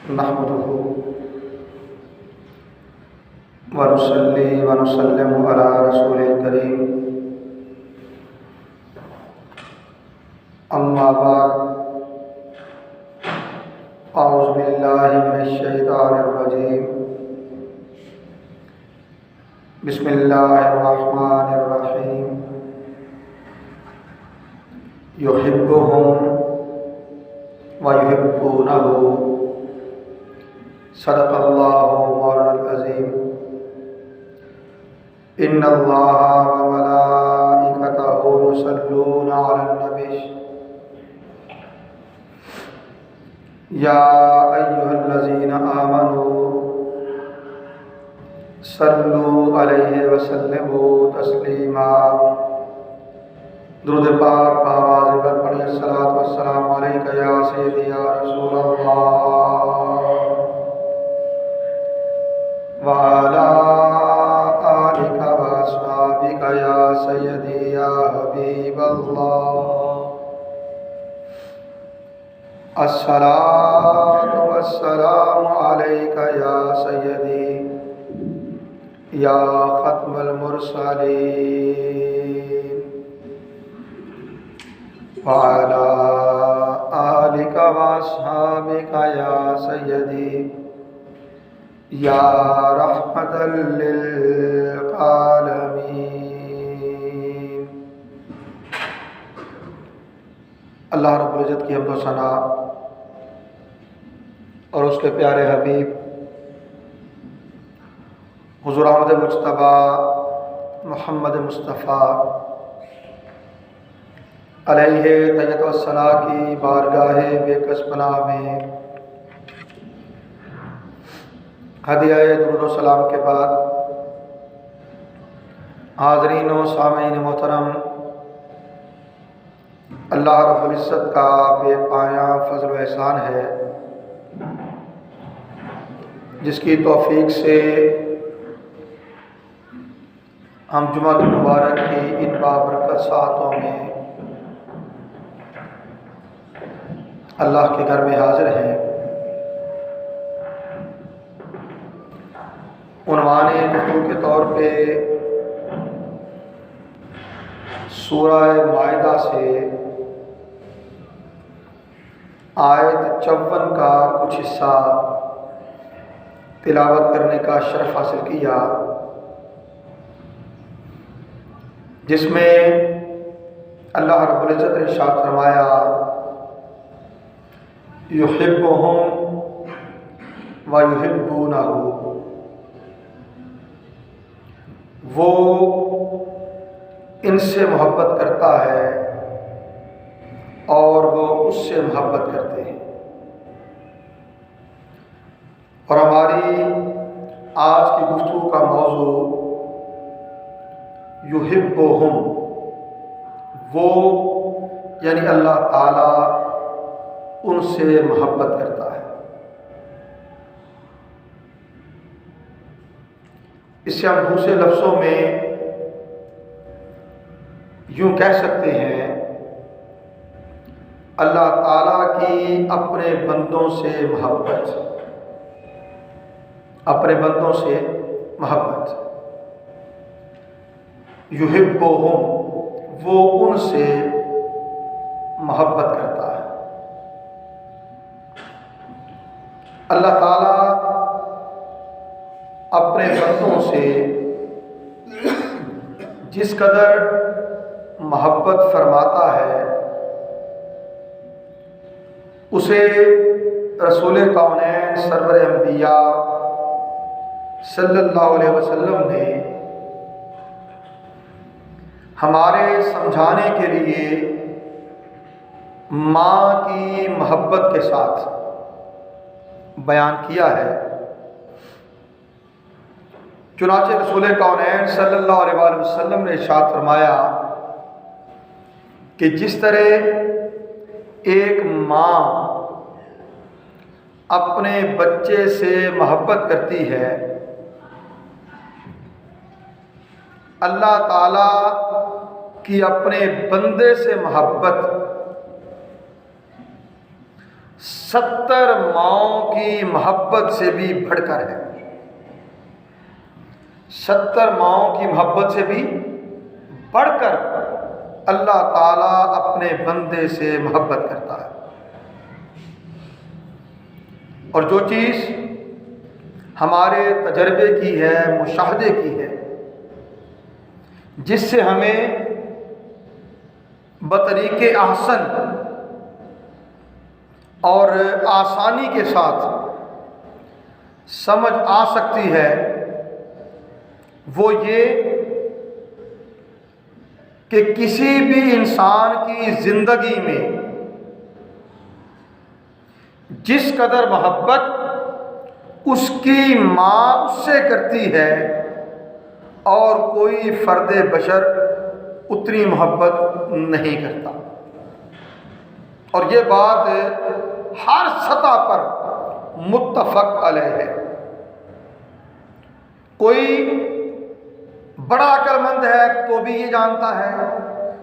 نحمده ونصلي ونسلم على رسول الكريم أما بعد أعوذ بالله من الشيطان الرجيم بسم الله الرحمن الرحيم يحبهم ويحبونه صدق الله مولانا العظيم إن الله وملائكته يصلون على النبي يا أيها الذين آمنوا صلوا عليه وسلموا تسلیما۔ درود پاک بآواز بلند پڑھیں، الصلاۃ والسلام علیک یا سیدی یا رسول اللہ وعلی آلک واصحابک یا سیدی یا حبیب اللہ۔ الصلاۃ والسلام علیک یا سیدی یا ختم المرسلین وعلى آلك واصحابك يا سيدي يا رحمة للعالمين۔ اللہ رب العزت کی حمد و ثنا اور اس کے پیارے حبیب حضور احمد مجتبیٰ محمد مصطفیٰ علیہ تحیت و ثنا کی بارگاہ بے کس پناہ میں ہدیہ درود و سلام کے بعد حاضرین و سامعین محترم، اللہ رب العزت کا بے پایاں فضل و احسان ہے جس کی توفیق سے ہم جمعہ مبارک کی ان بابرکت ساعتوں میں اللہ کے گھر میں حاضر ہیں۔ عنوان گفتگو کے طور پہ سورہ مائدہ سے آیت 54 کا کچھ حصہ تلاوت کرنے کا شرف حاصل کیا، جس میں اللہ رب العزت نے ارشاد فرمایا یحبہم ویحبونہ، وہ ان سے محبت کرتا ہے اور وہ اس سے محبت کرتے ہیں۔ اور ہماری آج کی گفتگو کا موضوع یحبہم، وہ یعنی اللہ تعالیٰ ان سے محبت کرتا ہے۔ اس سے ہم دوسرے لفظوں میں یوں کہہ سکتے ہیں، اللہ تعالیٰ کی اپنے بندوں سے محبت، اپنے بندوں سے محبت۔ یحبہم، وہ ان سے محبت کرتا ہے۔ اللہ تعالیٰ اپنے بندوں سے جس قدر محبت فرماتا ہے اسے رسول کونین سرور انبیاء صلی اللہ علیہ وسلم نے ہمارے سمجھانے کے لیے ماں کی محبت کے ساتھ بیان کیا ہے۔ چنانچہ رسول کونین صلی اللہ علیہ وآلہ وسلم نے ارشاد فرمایا کہ جس طرح ایک ماں اپنے بچے سے محبت کرتی ہے، اللہ تعالیٰ کی اپنے بندے سے محبت 70 ماؤں کی محبت سے بھی بڑھ کر ہے۔ 70 ماؤں کی محبت سے بھی بڑھ کر اللہ تعالیٰ اپنے بندے سے محبت کرتا ہے۔ اور جو چیز ہمارے تجربے کی ہے، مشاہدے کی ہے، جس سے ہمیں بطریق احسن اور آسانی کے ساتھ سمجھ آ سکتی ہے، وہ یہ کہ کسی بھی انسان کی زندگی میں جس قدر محبت اس کی ماں اس سے کرتی ہے اور کوئی فرد بشر اتنی محبت نہیں کرتا۔ اور یہ بات ہر سطح پر متفق علیہ ہے۔ کوئی بڑا عقل مند ہے تو بھی یہ جانتا ہے،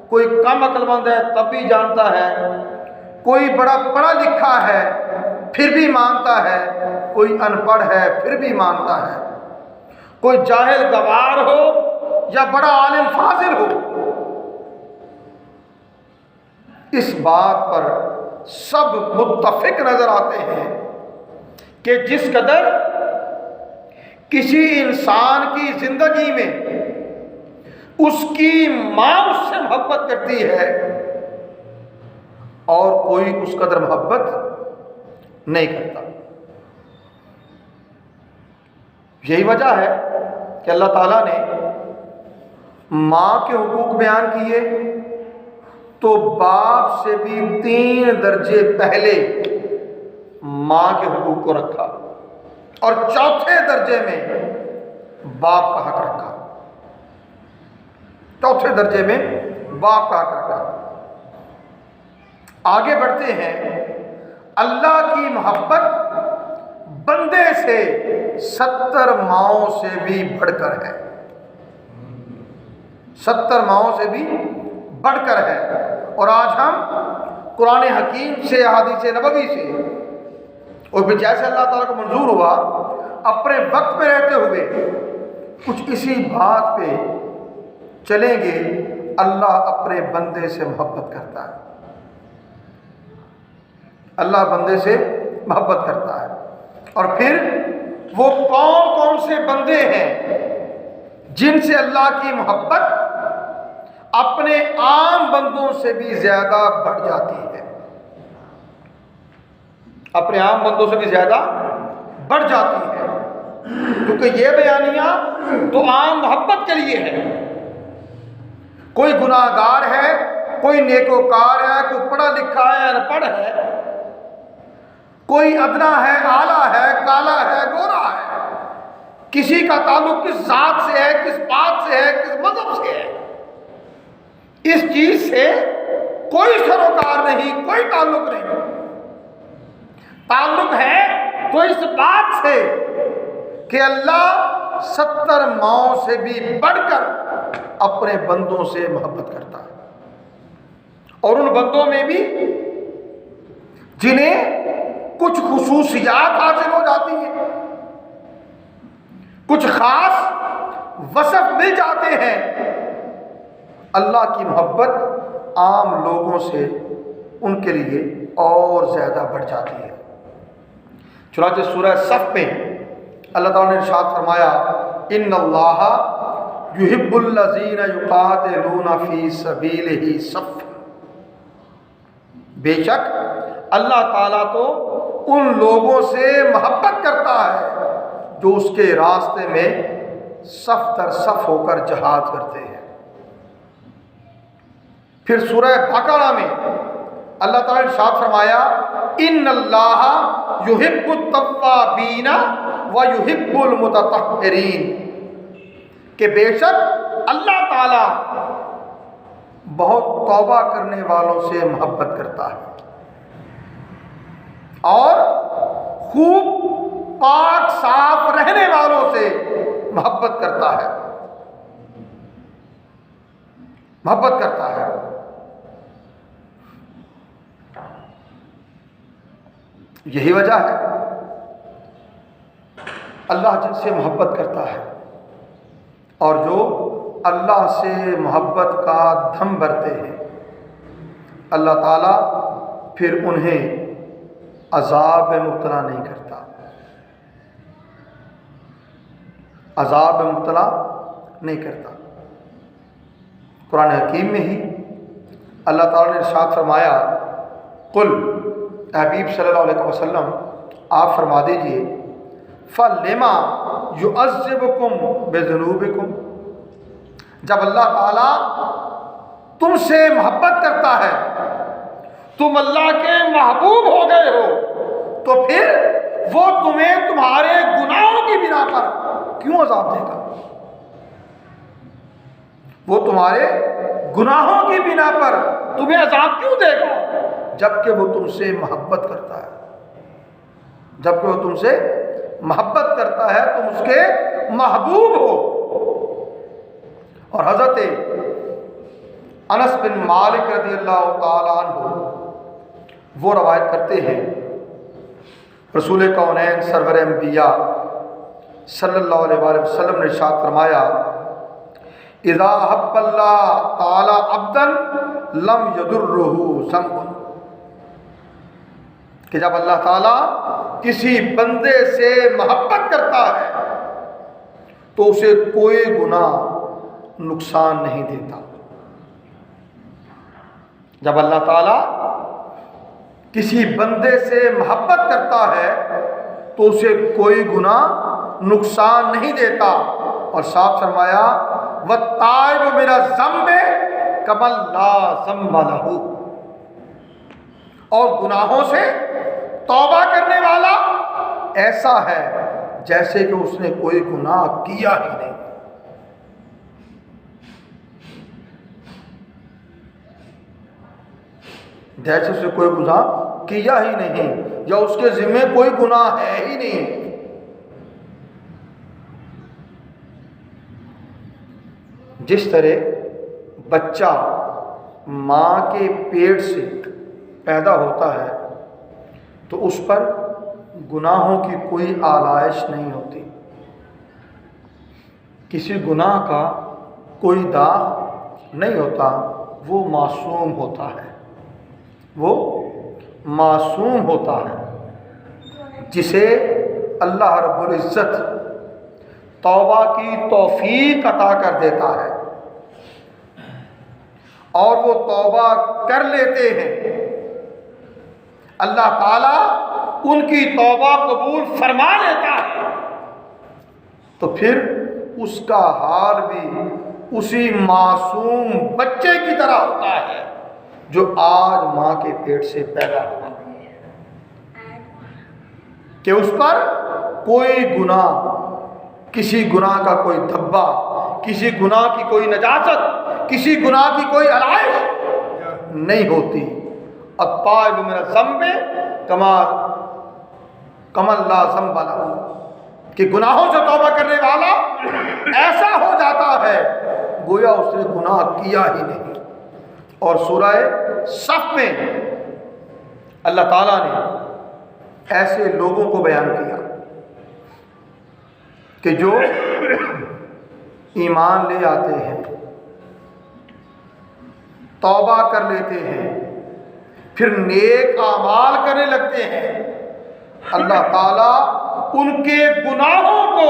کوئی کم عقل مند ہے تب بھی جانتا ہے، کوئی بڑا پڑھا لکھا ہے پھر بھی مانتا ہے، کوئی ان پڑھ ہے پھر بھی مانتا ہے، کوئی جاہل گوار ہو یا بڑا عالم فاضل ہو، اس بات پر سب متفق نظر آتے ہیں کہ جس قدر کسی انسان کی زندگی میں اس کی ماں اس سے محبت کرتی ہے اور کوئی اس قدر محبت نہیں کرتا۔ یہی وجہ ہے کہ اللہ تعالیٰ نے ماں کے حقوق بیان کیے تو باپ سے بھی 3 درجے پہلے ماں کے حقوق کو رکھا اور 4تھے درجے میں باپ کا حق رکھا، 4تھے درجے میں باپ کا حق رکھا۔ آگے بڑھتے ہیں۔ اللہ کی محبت بندے سے 70 ماؤں سے بھی بڑھ کر ہے، 70 ماؤں سے بھی بڑھ کر ہے۔ اور آج ہم قرآن حکیم سے، احادیث نبوی سے، اور پھر جیسے اللہ تعالیٰ کو منظور ہوا اپنے وقت میں رہتے ہوئے کچھ اسی بات پہ چلیں گے۔ اللہ اپنے بندے سے محبت کرتا ہے، اللہ بندے سے محبت کرتا ہے۔ اور پھر وہ کون کون سے بندے ہیں جن سے اللہ کی محبت اپنے عام بندوں سے بھی زیادہ بڑھ جاتی ہے، اپنے عام بندوں سے بھی زیادہ بڑھ جاتی ہے، کیونکہ یہ بیانیہ تو عام محبت کے لیے ہے۔ کوئی گناہ گار ہے، کوئی نیکوکار ہے، کوئی پڑھا لکھا ہے، ان پڑھ ہے، کوئی ادنا ہے، اعلیٰ ہے، کالا ہے، گورا ہے، کسی کا تعلق کس ذات سے ہے، کس بات سے ہے، کس مذہب سے ہے، اس چیز سے کوئی سروکار نہیں، کوئی تعلق نہیں۔ تعلق ہے تو اس بات سے کہ اللہ 70 ماؤں سے بھی بڑھ کر اپنے بندوں سے محبت کرتا ہے، اور ان بندوں میں بھی جنہیں کچھ خصوصیات حاصل ہو جاتی ہیں، کچھ خاص وصف مل جاتے ہیں، اللہ کی محبت عام لوگوں سے ان کے لیے اور زیادہ بڑھ جاتی ہے۔ چنانچہ سورہ صف میں اللہ تعالیٰ نے ارشاد فرمایا، ان اللہ یحب الذین یقاتلون فی سبیلہ صفا، بے شک اللہ تعالیٰ تو ان لوگوں سے محبت کرتا ہے جو اس کے راستے میں صف در صف ہو کر جہاد کرتے ہیں۔ پھر سورہ بقرہ میں اللہ تعالیٰ نے ارشاد فرمایا، ان اللہ یحب التوابین و یحب المتطہرین، کہ بے شک اللہ تعالیٰ بہت توبہ کرنے والوں سے محبت کرتا ہے اور خوب پاک صاف رہنے والوں سے محبت کرتا ہے، محبت کرتا ہے۔ یہی وجہ ہے اللہ جن سے محبت کرتا ہے اور جو اللہ سے محبت کا دم بھرتے ہیں، اللہ تعالیٰ پھر انہیں عذاب میں مبتلا نہیں کرتا، عذاب میں مبتلا نہیں کرتا۔ قرآن حکیم میں ہی اللہ تعالیٰ نے ارشاد فرمایا، قل، حبیب صلی اللہ علیہ وسلم آپ فرما دیجئے، فَلِمَا يُعَذِّبُكُمْ بِذُنُوبِكُمْ، جب اللہ تعالیٰ تم سے محبت کرتا ہے، تم اللہ کے محبوب ہو گئے ہو، تو پھر وہ تمہیں تمہارے گناہوں کی بنا پر کیوں عذاب دے گا؟ وہ تمہارے گناہوں کی بنا پر تمہیں عذاب کیوں دے گا؟ جبکہ وہ تم سے محبت کرتا ہے، جبکہ وہ تم سے محبت کرتا ہے، تم اس کے محبوب ہو۔ اور حضرت انس بن مالک رضی اللہ تعالیٰ عنہ وہ روایت کرتے ہیں، رسول کونین سرور انبیاء صلی اللہ علیہ وآلہ وسلم نے ارشاد فرمایا، اذا احب اللہ تعالی عبدا لم یضرہ ذنب، کہ جب اللہ تعالیٰ کسی بندے سے محبت کرتا ہے تو اسے کوئی گناہ نقصان نہیں دیتا۔ جب اللہ تعالیٰ کسی بندے سے محبت کرتا ہے تو اسے کوئی گناہ نقصان نہیں دیتا، اور ساتھ فرمایا وَالتَّائِبُ مِنَ الذَّنبِ كَمَن لَّا ذَنبَ لَهُ، اور گناہوں سے توبہ کرنے والا ایسا ہے جیسے کہ اس نے کوئی گناہ کیا ہی نہیں۔ جیسے اسے کوئی گناہ کیا ہی نہیں، یا اس کے ذمہ کوئی گناہ ہے ہی نہیں۔ جس طرح بچہ ماں کے پیٹ سے پیدا ہوتا ہے تو اس پر گناہوں کی کوئی آلائش نہیں ہوتی، کسی گناہ کا کوئی داغ نہیں ہوتا، وہ معصوم ہوتا ہے، وہ معصوم ہوتا ہے، جسے اللہ رب العزت توبہ کی توفیق عطا کر دیتا ہے، اور وہ توبہ کر لیتے ہیں، اللہ تعالیٰ ان کی توبہ قبول فرما لیتا ہے، تو پھر اس کا حال بھی اسی معصوم بچے کی طرح ہوتا ہے جو آج ماں کے پیٹ سے پیدا ہوا، کہ اس پر کوئی گناہ، کسی گناہ کا کوئی دھبا، کسی گناہ کی کوئی نجاست، کسی گناہ کی کوئی علائش نہیں ہوتی۔ الطائب من الذنب کمن لا ذنب لہ، کہ گناہوں سے توبہ کرنے والا ایسا ہو جاتا ہے گویا اس نے گناہ کیا ہی نہیں۔ اور سورہ صف میں اللہ تعالیٰ نے ایسے لوگوں کو بیان کیا کہ جو ایمان لے آتے ہیں، توبہ کر لیتے ہیں، پھر نیک اعمال کرنے لگتے ہیں، اللہ تعالیٰ ان کے گناہوں کو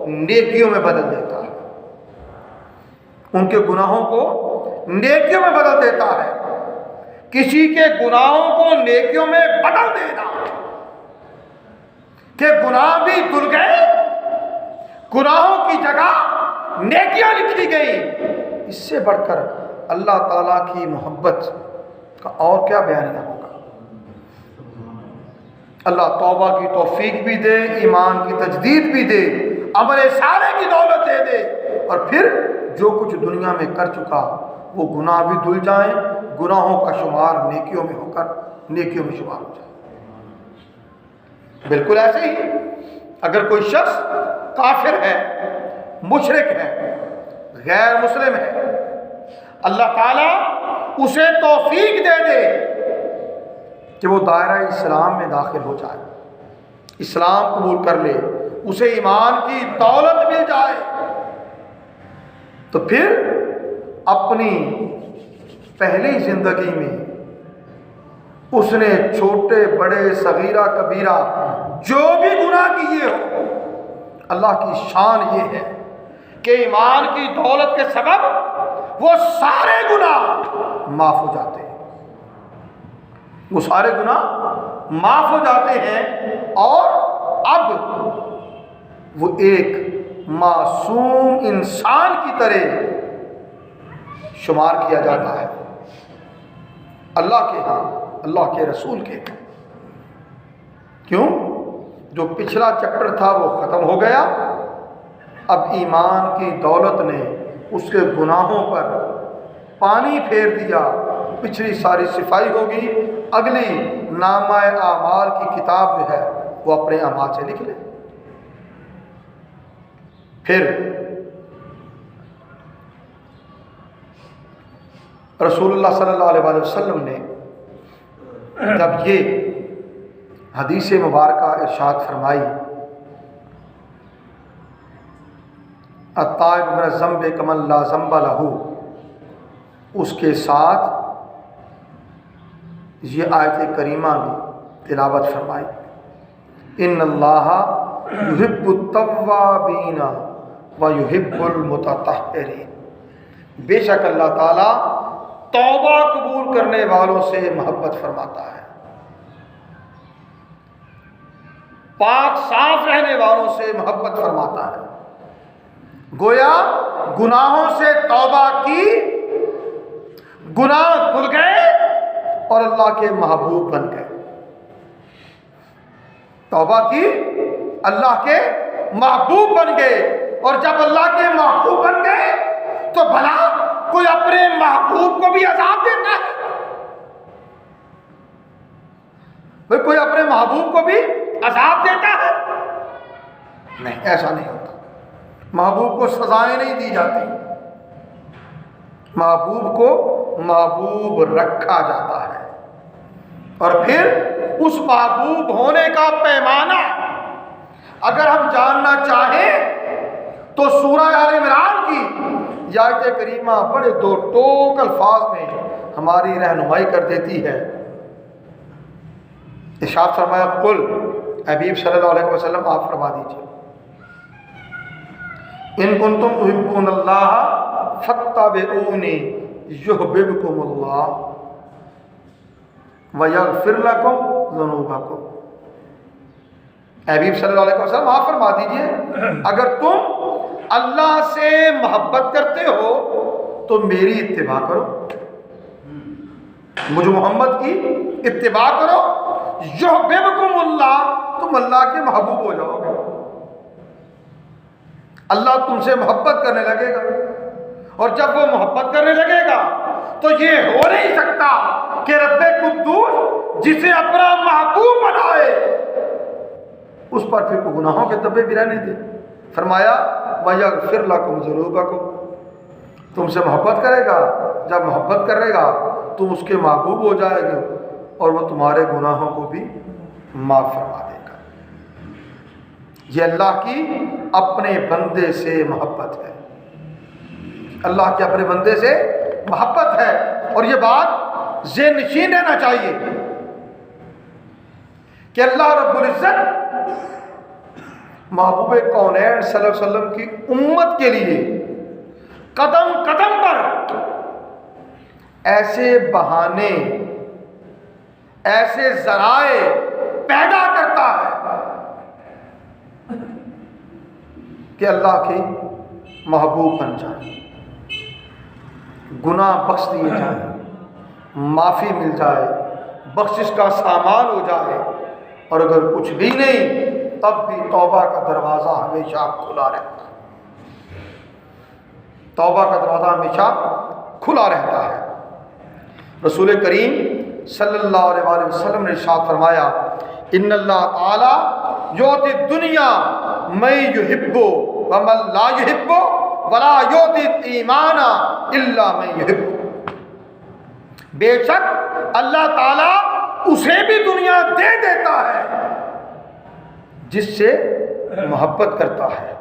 نیکیوں میں بدل دیتا ہے، ان کے گناہوں کو نیکیوں میں بدل دیتا ہے۔ کسی کے گناہوں کو نیکیوں میں بدل دینا کہ گناہ بھی دھل گئے، گناہوں کی جگہ نیکیاں لکھی گئی، اس سے بڑھ کر اللہ تعالیٰ کی محبت کا اور کیا بیانیہ ہوگا۔ اللہ توبہ کی توفیق بھی دے، ایمان کی تجدید بھی دے، عمل صالح کی دولت دے دے، اور پھر جو کچھ دنیا میں کر چکا وہ گناہ بھی دھل جائیں، گناہوں کا شمار نیکیوں میں ہو کر نیکیوں میں شمار ہو جائے۔ بالکل ایسے ہی اگر کوئی شخص کافر ہے، مشرک ہے، غیر مسلم ہے، اللہ تعالیٰ اسے توفیق دے دے کہ وہ دائرہ اسلام میں داخل ہو جائے، اسلام قبول کر لے، اسے ایمان کی دولت مل جائے، تو پھر اپنی پہلی زندگی میں اس نے چھوٹے بڑے صغیرہ کبیرہ جو بھی گناہ کیے ہو، اللہ کی شان یہ ہے کہ ایمان کی دولت کے سبب وہ سارے گناہ معاف ہو جاتے ہیں، وہ سارے گناہ معاف ہو جاتے ہیں، اور اب وہ ایک معصوم انسان کی طرح شمار کیا جاتا ہے اللہ کے ہاں، اللہ کے رسول کے۔ کیوں؟ جو پچھلا چیپٹر تھا وہ ختم ہو گیا، اب ایمان کی دولت نے اس کے گناہوں پر پانی پھیر دیا، پچھلی ساری صفائی ہوگی، اگلی نامہ اعمال کی کتاب جو ہے وہ اپنے اعمال سے لکھ لے۔ پھر رسول اللہ صلی اللہ علیہ وسلم نے جب یہ حدیث مبارکہ ارشاد فرمائی، الطائب من الذنب کمن لا ذنب لہ، اس کے ساتھ یہ آیت کریمہ بھی تلاوت فرمائی، ان اللہ یحب التوابین ویحب المتطہرین، بے شک اللہ تعالیٰ توبہ قبول کرنے والوں سے محبت فرماتا ہے، پاک صاف رہنے والوں سے محبت فرماتا ہے۔ گویا گناہوں سے توبہ کی، گناہ دھل گئے اور اللہ کے محبوب بن گئے، توبہ کی، اللہ کے محبوب بن گئے، اور جب اللہ کے محبوب بن گئے تو بھلا کوئی اپنے محبوب کو بھی عذاب دیتا ہے؟ کوئی اپنے محبوب کو بھی عذاب دیتا ہے؟ نہیں، ایسا نہیں ہوتا۔ محبوب کو سزائیں نہیں دی جاتی، محبوب کو محبوب رکھا جاتا ہے، اور پھر اس محبوب ہونے کا پیمانہ اگر ہم جاننا چاہیں تو سورہ آل عمران کی آیت کریمہ بڑے دو ٹوک الفاظ میں ہماری رہنمائی کر دیتی ہے۔ ارشاد فرمایا، قل، حبیب صلی اللہ علیہ وسلم آپ فرما دیجیے، ان کنتم تحبون اللہ فاتبعونی یحببکم اللہ ویغفر لکم ذنوبکم۔ حبیب صلی اللہ علیہ وسلم آپ فرما دیجیے، اگر تم اللہ سے محبت کرتے ہو تو میری اتباع کرو، مجھ محمد کی اتباع کرو، یحببکم اللہ، تم اللہ کے محبوب ہو جاؤ گے، اللہ تم سے محبت کرنے لگے گا، اور جب وہ محبت کرنے لگے گا تو یہ ہو نہیں سکتا کہ رب قدوس جسے اپنا محبوب بنائے اس پر پھر کو گناہوں کے دبے بھی رہنے دے۔ فرمایا وَيَغْفِرْ لَكُمْ ذُنُوبَكُمْ، تم سے محبت کرے گا، جب محبت کرے گا تم اس کے محبوب ہو جائے گے، اور وہ تمہارے گناہوں کو بھی معاف فرما دے گا۔ یہ اللہ کی اپنے بندے سے محبت ہے، اللہ کے اپنے بندے سے محبت ہے، اور یہ بات ذہن نشین رہنا چاہیے کہ اللہ رب العزت محبوب کونین صلی اللہ علیہ وسلم کی امت کے لیے قدم قدم پر ایسے بہانے، ایسے ذرائع پیدا کرتا ہے کہ اللہ کے محبوب بن جائیں، گناہ بخش دیے جائیں، معافی مل جائے، بخشش کا سامان ہو جائے، اور اگر کچھ بھی نہیں تب بھی توبہ کا دروازہ ہمیشہ کھلا رہتا ہے، توبہ کا دروازہ ہمیشہ کھلا رہتا ہے۔ رسول کریم صلی اللہ علیہ وسلم نے ارشاد فرمایا، ان اللہ تعالی یؤتی الدنیا من یحب ومن لا یحب ولا یؤتی الایمان الا من یحب، بے شک اللہ تعالی اسے بھی دنیا دے دیتا ہے جس سے محبت کرتا ہے،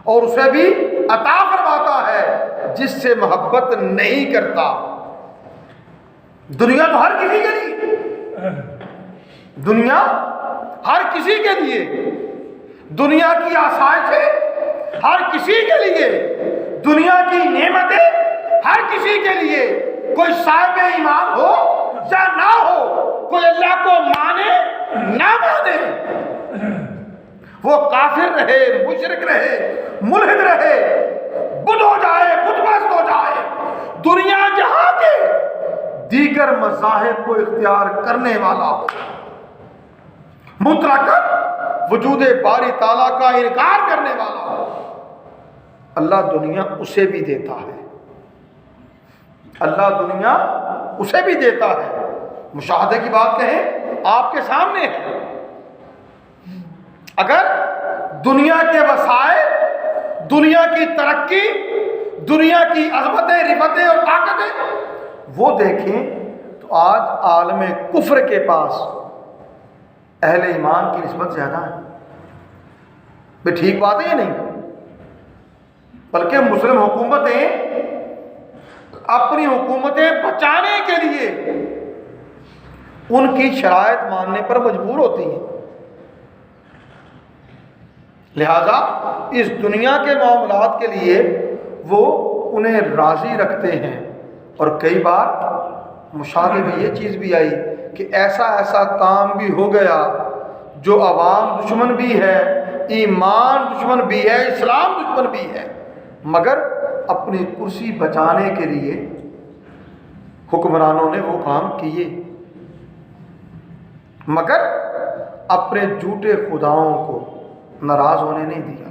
اور اسے بھی عطا فرماتا ہے جس سے محبت نہیں کرتا۔ دنیا تو ہر کسی کے لیے، دنیا ہر کسی کے لیے، دنیا کی آسائشیں ہر کسی کے لیے، دنیا کی نعمتیں ہر کسی کے لیے، کوئی صاحب ایمان ہو یا نہ ہو، کوئی اللہ کو مانے نہ مانے، وہ کافر رہے، مشرک رہے، ملحد رہے، بدھ ہو جائے، بت پرست ہو جائے، دنیا جہاں کے دیگر مذاہب کو اختیار کرنے والا ہو، مطلقاً وجود باری تعالیٰ کا انکار کرنے والا ہو، اللہ دنیا اسے بھی دیتا ہے، اللہ دنیا اسے بھی دیتا ہے۔ مشاہدے کی بات کہیں آپ کے سامنے ہے، اگر دنیا کے وسائل، دنیا کی ترقی، دنیا کی عظمتیں، رفتیں اور طاقتیں وہ دیکھیں تو آج عالم کفر کے پاس اہل ایمان کی نسبت زیادہ ہے۔ بھئی ٹھیک بات ہے یا نہیں؟ بلکہ مسلم حکومتیں اپنی حکومتیں بچانے کے لیے ان کی شرائط ماننے پر مجبور ہوتی ہیں، لہذا اس دنیا کے معاملات کے لیے وہ انہیں راضی رکھتے ہیں۔ اور کئی بار مشاہدے میں یہ چیز بھی آئی کہ ایسا کام بھی ہو گیا جو عوام دشمن بھی ہے، ایمان دشمن بھی ہے، اسلام دشمن بھی ہے، مگر اپنی کرسی بچانے کے لیے حکمرانوں نے وہ کام کیے، مگر اپنے جھوٹے خداؤں کو ناراض ہونے نہیں دیا۔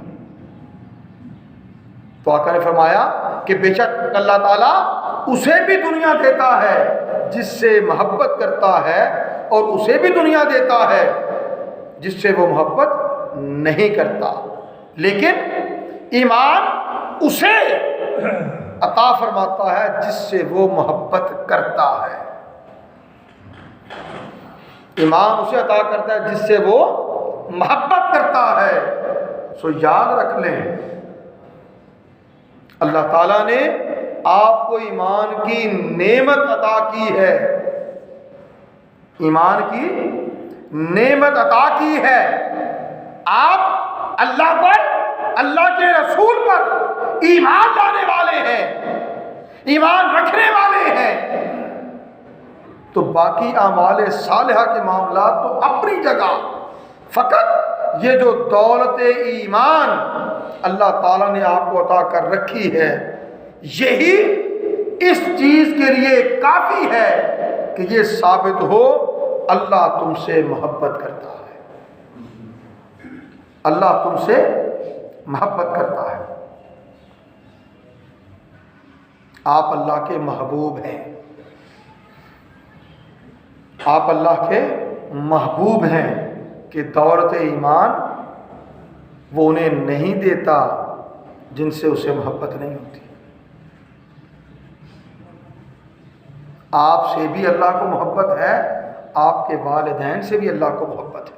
تو آقا نے فرمایا کہ بے شک اللہ تعالیٰ اسے بھی دنیا دیتا ہے جس سے محبت کرتا ہے، اور اسے بھی دنیا دیتا ہے جس سے وہ محبت نہیں کرتا، لیکن ایمان اسے عطا فرماتا ہے جس سے وہ محبت کرتا ہے، ایمان اسے عطا کرتا ہے جس سے وہ محبت کرتا ہے۔ سو یاد رکھ لیں، اللہ تعالیٰ نے آپ کو ایمان کی نعمت عطا کی ہے، ایمان کی نعمت عطا کی ہے۔ آپ اللہ پر، اللہ کے رسول پر ایمان لانے والے ہیں، ایمان رکھنے والے ہیں، تو باقی اعمال صالحہ کے معاملات تو اپنی جگہ، فقط یہ جو دولت ایمان اللہ تعالیٰ نے آپ کو عطا کر رکھی ہے، یہی اس چیز کے لیے کافی ہے کہ یہ ثابت ہو اللہ تم سے محبت کرتا ہے، اللہ تم سے محبت کرتا ہے، آپ اللہ کے محبوب ہیں، آپ اللہ کے محبوب ہیں کہ دولت ایمان وہ انہیں نہیں دیتا جن سے اسے محبت نہیں ہوتی۔ آپ سے بھی اللہ کو محبت ہے، آپ کے والدین سے بھی اللہ کو محبت ہے،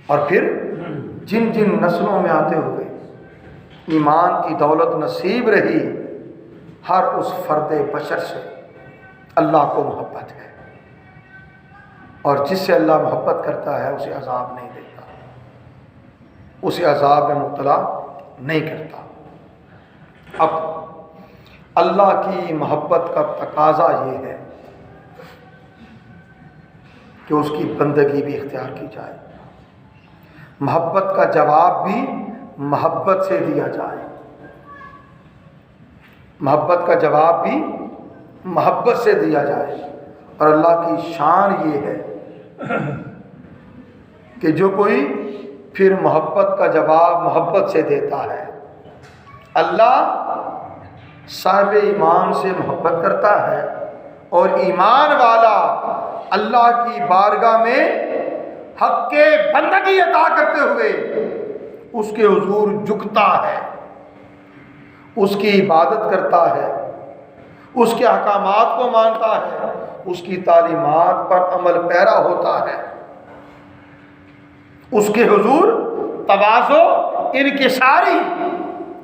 اور پھر جن جن نسلوں میں آتے ہوئے ایمان کی دولت نصیب رہی، ہر اس فرد بشر سے اللہ کو محبت ہے، اور جس سے اللہ محبت کرتا ہے اسے عذاب نہیں دیتا، اسے عذاب میں مبتلا نہیں کرتا۔ اب اللہ کی محبت کا تقاضا یہ ہے کہ اس کی بندگی بھی اختیار کی جائے، محبت کا جواب بھی محبت سے دیا جائے، محبت کا جواب بھی محبت سے دیا جائے۔ اور اللہ کی شان یہ ہے کہ جو کوئی پھر محبت کا جواب محبت سے دیتا ہے، اللہ صاحب ایمان سے محبت کرتا ہے، اور ایمان والا اللہ کی بارگاہ میں حق کے بندگی عطا کرتے ہوئے اس کے حضور جھکتا ہے، اس کی عبادت کرتا ہے، اس کے احکامات کو مانتا ہے، اس کی تعلیمات پر عمل پیرا ہوتا ہے، اس کے حضور تواضع انکساری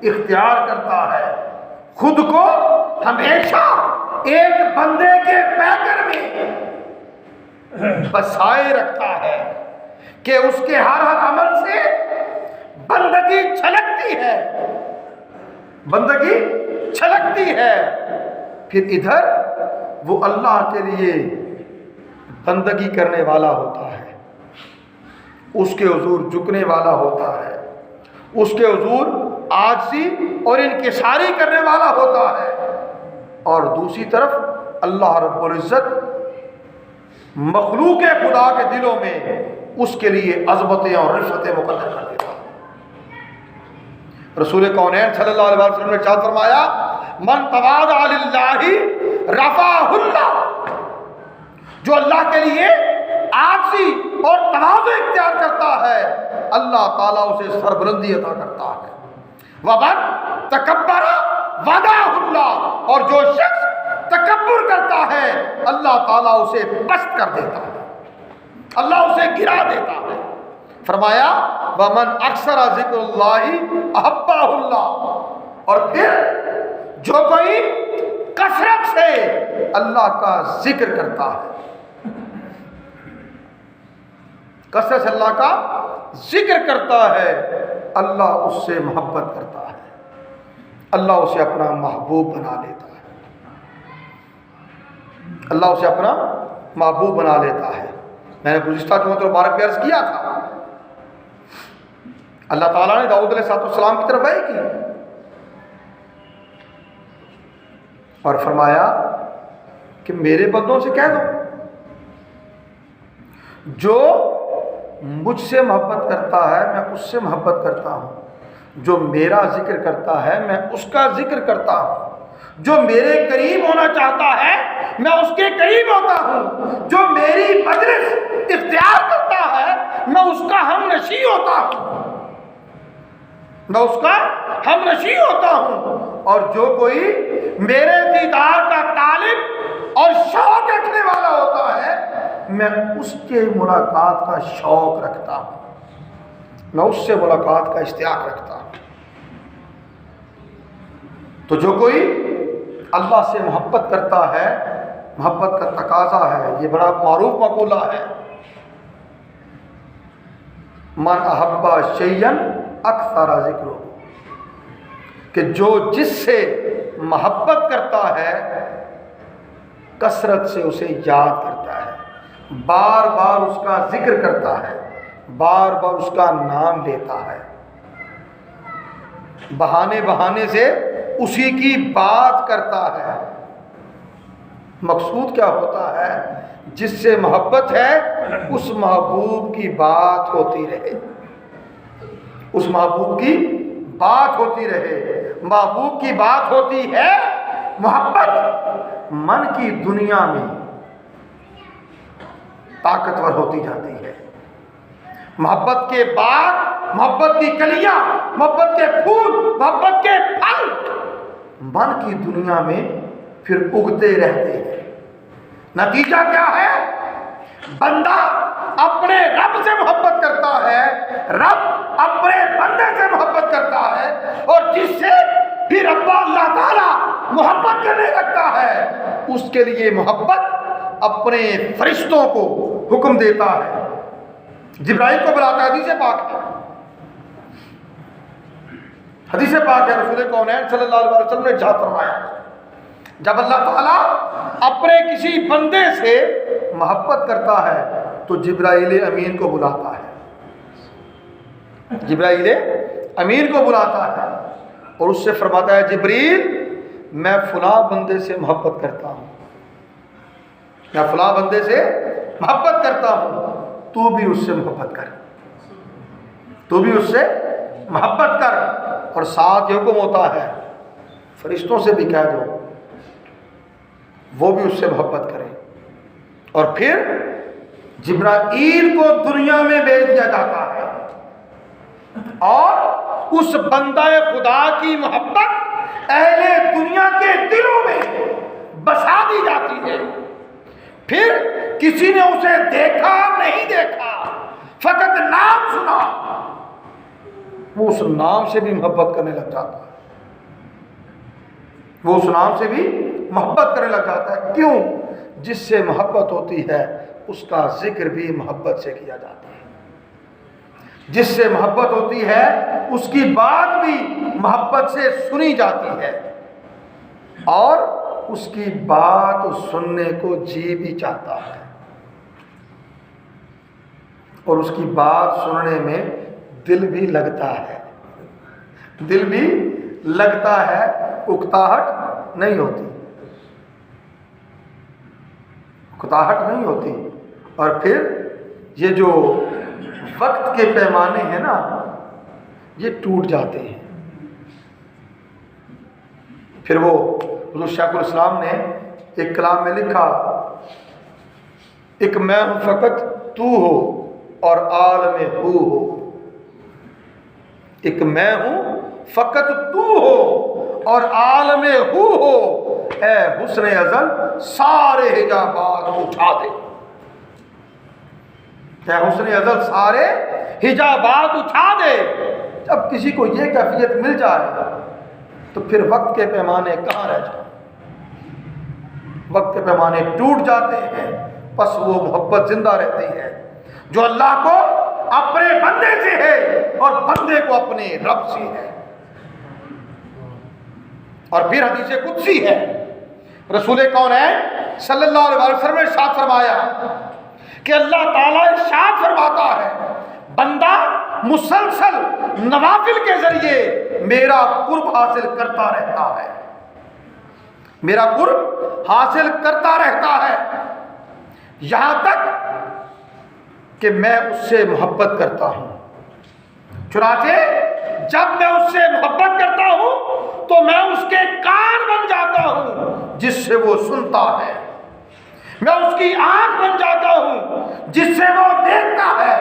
اختیار کرتا ہے، خود کو ہمیشہ ایک بندے کے پیکر میں بسائے رکھتا ہے کہ اس کے ہر عمل سے بندگی چھلکتی ہے، بندگی چھلکتی ہے۔ پھر ادھر وہ اللہ کے لیے بندگی کرنے والا ہوتا ہے، اس کے حضور جھکنے والا ہوتا ہے، اس کے حضور عاجزی اور انکساری کرنے والا ہوتا ہے، اور دوسری طرف اللہ رب العزت مخلوق خدا کے دلوں میں اس کے لیے عظمتیں اور رفعتیں مقدر کر دیتا ہے۔ رسول کونین صلی اللہ علیہ وسلم نے ارشاد فرمایا، من تواضع للہ رفعہ اللہ، جو اللہ کے لیے عاجزی اور تواضع اختیار کرتا ہے اللہ تعالیٰ اسے سربلندی عطا کرتا ہے۔ ومن تکبر وضعہ اللہ، اور جو شخص تکبر کرتا ہے اللہ تعالیٰ اسے پست کر دیتا ہے، اللہ اسے گرا دیتا ہے۔ فرمایا ومن اکثر ذکر اللہ احبہ اللہ، اور پھر جو کوئی کثرت سے اللہ کا ذکر کرتا ہے، کثرت سے اللہ کا ذکر کرتا ہے، اللہ اس سے محبت کرتا ہے، اللہ اسے اپنا محبوب بنا لیتا ہے، اللہ اسے اپنا محبوب بنا لیتا ہے۔ میں نے گزشتہ جمعہ مبارک میں عرض کیا تھا، اللہ تعالیٰ نے داؤد علیہ السلام کی طرف وحی کی اور فرمایا کہ میرے بندوں سے کہہ دو، جو مجھ سے محبت کرتا ہے میں اس سے محبت کرتا ہوں، جو میرا ذکر کرتا ہے میں اس کا ذکر کرتا ہوں، جو میرے قریب ہونا چاہتا ہے میں اس کے قریب ہوتا ہوں، جو میری مجلس اختیار کرتا ہے میں اس کا ہم نشیں ہوتا ہوں، میں اس کا ہم نشیں ہوتا ہوں، اور جو کوئی میرے دیدار کا طالب اور شوق رکھنے والا ہوتا ہے میں اس کے ملاقات کا شوق رکھتا ہوں، میں اس سے ملاقات کا اشتیاق رکھتا ہوں۔ تو جو کوئی اللہ سے محبت کرتا ہے، محبت کا تقاضا ہے، یہ بڑا معروف مقولہ ہے، من احب شیئا اکثر ذکرہ، کہ جو جس سے محبت کرتا ہے کثرت سے اسے یاد کرتا ہے، بار بار اس کا ذکر کرتا ہے، بار بار اس کا نام لیتا ہے، بہانے بہانے سے اسی کی بات کرتا ہے۔ مقصود کیا ہوتا ہے؟ جس سے محبت ہے اس محبوب کی بات ہوتی رہے، اس محبوب کی بات ہوتی رہے۔ محبوب کی بات ہوتی ہے، محبت من کی دنیا میں طاقتور ہوتی جاتی ہے۔ محبت کے بعد محبت کی کلیاں، محبت کے پھول، محبت کے پھل من کی دنیا میں پھر اگتے رہتے ہیں۔ نتیجہ کیا ہے؟ بندہ اپنے رب سے محبت کرتا ہے، رب اپنے بندے سے محبت کرتا ہے، اور جس سے پھر رب اللہ تعالیٰ محبت کرنے لگتا ہے اس کے لیے محبت اپنے فرشتوں کو حکم دیتا ہے، جبرائیل کو بلاتا ہے۔ حدیث پاک ہے، حدیث پاک ہے، رسول کونین صلی اللہ علیہ وسلم نے ارشاد فرمایا، جب اللہ تعالیٰ اپنے کسی بندے سے محبت کرتا ہے تو جبرائیل امین کو بلاتا ہے، جبرائیل امین کو بلاتا ہے اور اس سے فرماتا ہے جبریل میں فلاں بندے سے محبت کرتا ہوں، میں فلاں بندے سے محبت کرتا ہوں، تو بھی اس سے محبت کر، تو بھی اس سے محبت کر۔ اور ساتھ یہ حکم ہوتا ہے فرشتوں سے بھی کہہ دو وہ بھی اس سے محبت کریں، اور پھر جبرائیل کو دنیا میں بھیج دیا جاتا ہے اور اس بندہ خدا کی محبت اہل دنیا کے دلوں میں بسا دی جاتی ہے. پھر کسی نے اسے دیکھا نہیں دیکھا، فقط نام سنا، وہ اس نام سے بھی محبت کرنے لگ جاتا ہے. وہ اس نام سے بھی محبت کرنے لگ جاتا ہے. کیوں؟ جس سے محبت ہوتی ہے اس کا ذکر بھی محبت سے کیا جاتا ہے. جس سے محبت ہوتی ہے اس کی بات بھی محبت سے سنی جاتی ہے، اور اس کی بات سننے کو جی بھی چاہتا ہے، اور اس کی بات سننے میں دل بھی لگتا ہے. دل بھی لگتا ہے، اکتاہٹ نہیں ہوتی، اکتاہٹ نہیں ہوتی. اور پھر یہ جو وقت کے پیمانے ہیں نا، یہ ٹوٹ جاتے ہیں. پھر وہ حضور شیخ الاسلام نے ایک کلام میں لکھا، ایک میں ہوں فقط تو ہو اور عالم ہو ہو. ایک میں ہوں فقط تو ہو اور عالم ہو، اے حسن ازل سارے حجابات اٹھا دے. اے حسن ازل سارے حجابات اٹھا دے. جب کسی کو یہ کیفیت مل جائے تو پھر وقت کے پیمانے کہاں رہ جائیں؟ وقت کے پیمانے ٹوٹ جاتے ہیں. پس وہ محبت زندہ رہتی ہے جو اللہ کو اپنے بندے سے ہے اور بندے کو اپنے رب سے ہے. اور پھر حدیث قدسی ہے، رسول کونین صلی اللہ علیہ وسلم نے ارشاد فرمایا کہ اللہ تعالیٰ ارشاد فرماتا ہے، بندہ مسلسل نوافل کے ذریعے میرا قرب حاصل کرتا رہتا ہے، میرا قرب حاصل کرتا رہتا ہے، یہاں تک کہ میں اس سے محبت کرتا ہوں. چنانچہ جب میں اس سے محبت کرتا ہوں تو میں اس کے کان بن جاتا ہوں جس سے وہ سنتا ہے، میں اس کی آنکھ بن جاتا ہوں جس سے وہ دیکھتا ہے،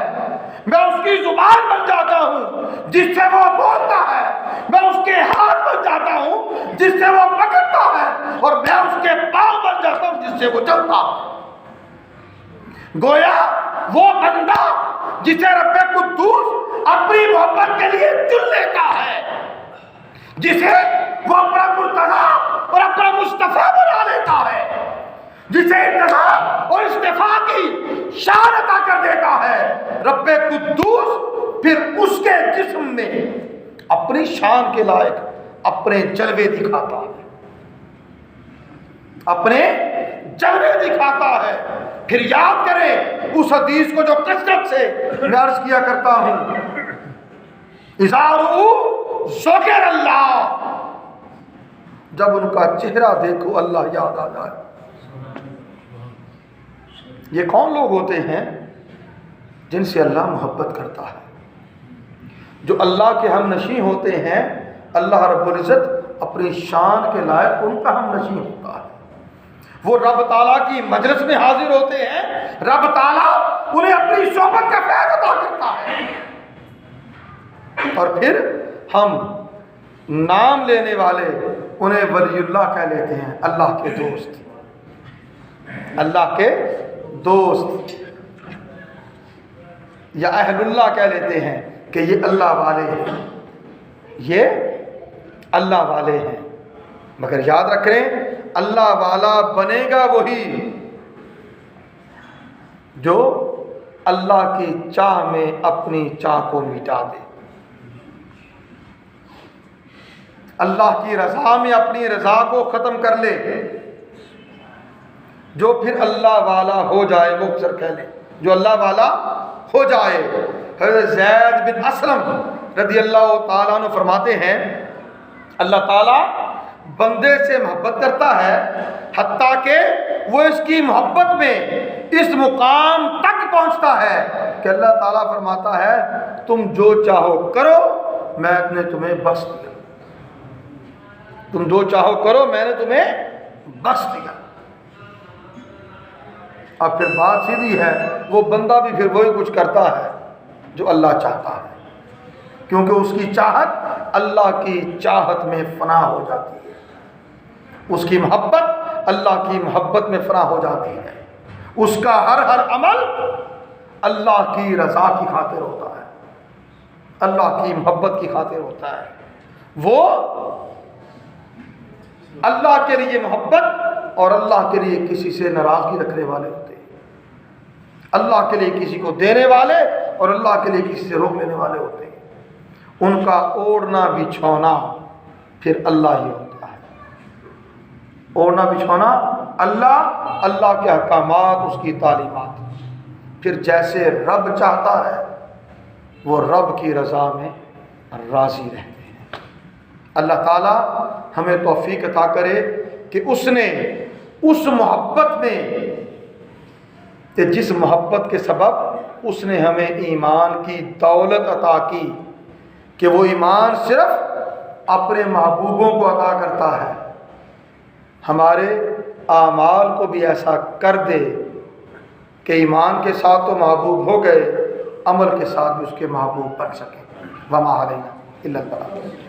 میں اس کی زبان بن جاتا ہوں جس سے وہ بولتا ہے، میں اس کے ہاتھ بن جاتا ہوں جس سے وہ پکڑتا ہے، اور میں اس کے پاؤں بن جاتا ہوں جس سے وہ چلتا ہے. گویا وہ بندہ جسے رب قدوس اپنی محبت کے لیے چن لیتا ہے، جسے وہ اپنا مرتضی اور اپنا مصطفیٰ بنا لیتا ہے، جسے ارتضا اور اصطفاء کی شان عطا کر دیتا ہے، رب قدوس پھر اس کے جسم میں اپنی شان کے لائق اپنے جلوے دکھاتا ہے، اپنے جلوے دکھاتا ہے. پھر یاد کریں اس حدیث کو جو کثرت سے میں عرض کیا کرتا ہوں، اذا رؤوا ذکر اللہ، جب ان کا چہرہ دیکھو اللہ یاد آ جائے. یہ کون لوگ ہوتے ہیں؟ جن سے اللہ محبت کرتا ہے، جو اللہ کے ہم نشیں ہوتے ہیں. اللہ رب العزت اپنی شان کے لائق ان کا ہم نشیں ہوتا ہے. وہ رب تعالیٰ کی مجلس میں حاضر ہوتے ہیں، رب تعالیٰ انہیں اپنی صحبت کا فیض عطا کرتا ہے. اور پھر ہم نام لینے والے انہیں ولی اللہ کہہ لیتے ہیں، اللہ کے دوست، اللہ کے دوست، یا اہل اللہ کہہ لیتے ہیں کہ یہ اللہ والے ہیں، یہ اللہ والے ہیں. مگر یاد رکھیں اللہ والا بنے گا وہی جو اللہ کی چاہ میں اپنی چاہ کو مٹا دے، اللہ کی رضا میں اپنی رضا کو ختم کر لے، جو پھر اللہ والا ہو جائے. مختصر کہہ لیں جو اللہ والا ہو جائے. حضرت زید بن اسلم رضی اللہ تعالیٰ عنہ فرماتے ہیں اللہ تعالیٰ بندے سے محبت کرتا ہے حتیٰ کہ وہ اس کی محبت میں اس مقام تک پہنچتا ہے کہ اللہ تعالیٰ فرماتا ہے تم جو چاہو کرو میں نے تمہیں بخش دیا، تم جو چاہو کرو میں نے تمہیں بخش دیا. اب پھر بات سیدھی ہے، وہ بندہ بھی پھر وہی کچھ کرتا ہے جو اللہ چاہتا ہے، کیونکہ اس کی چاہت اللہ کی چاہت میں فنا ہو جاتی ہے، اس کی محبت اللہ کی محبت میں فنا ہو جاتی ہے، اس کا ہر عمل اللہ کی رضا کی خاطر ہوتا ہے، اللہ کی محبت کی خاطر ہوتا ہے، وہ اللہ کے لیے محبت اور اللہ کے لیے کسی سے ناراضگی رکھنے والے ہوتے ہیں، اللہ کے لیے کسی کو دینے والے اور اللہ کے لیے کسی سے روک لینے والے ہوتے ہیں، ان کا اوڑھنا بچھونا پھر اللہ ہی ہوتا ہے، اوڑھنا بچھونا اللہ کے احکامات، اس کی تعلیمات، پھر جیسے رب چاہتا ہے وہ رب کی رضا میں راضی رہتے ہیں۔ اللہ تعالی ہمیں توفیق عطا کرے کہ اس نے اس محبت میں، کہ جس محبت کے سبب اس نے ہمیں ایمان کی دولت عطا کی، کہ وہ ایمان صرف اپنے محبوبوں کو عطا کرتا ہے، ہمارے اعمال کو بھی ایسا کر دے کہ ایمان کے ساتھ تو محبوب ہو گئے، عمل کے ساتھ بھی اس کے محبوب بن سکیں۔ وما علینا الا البلاغ۔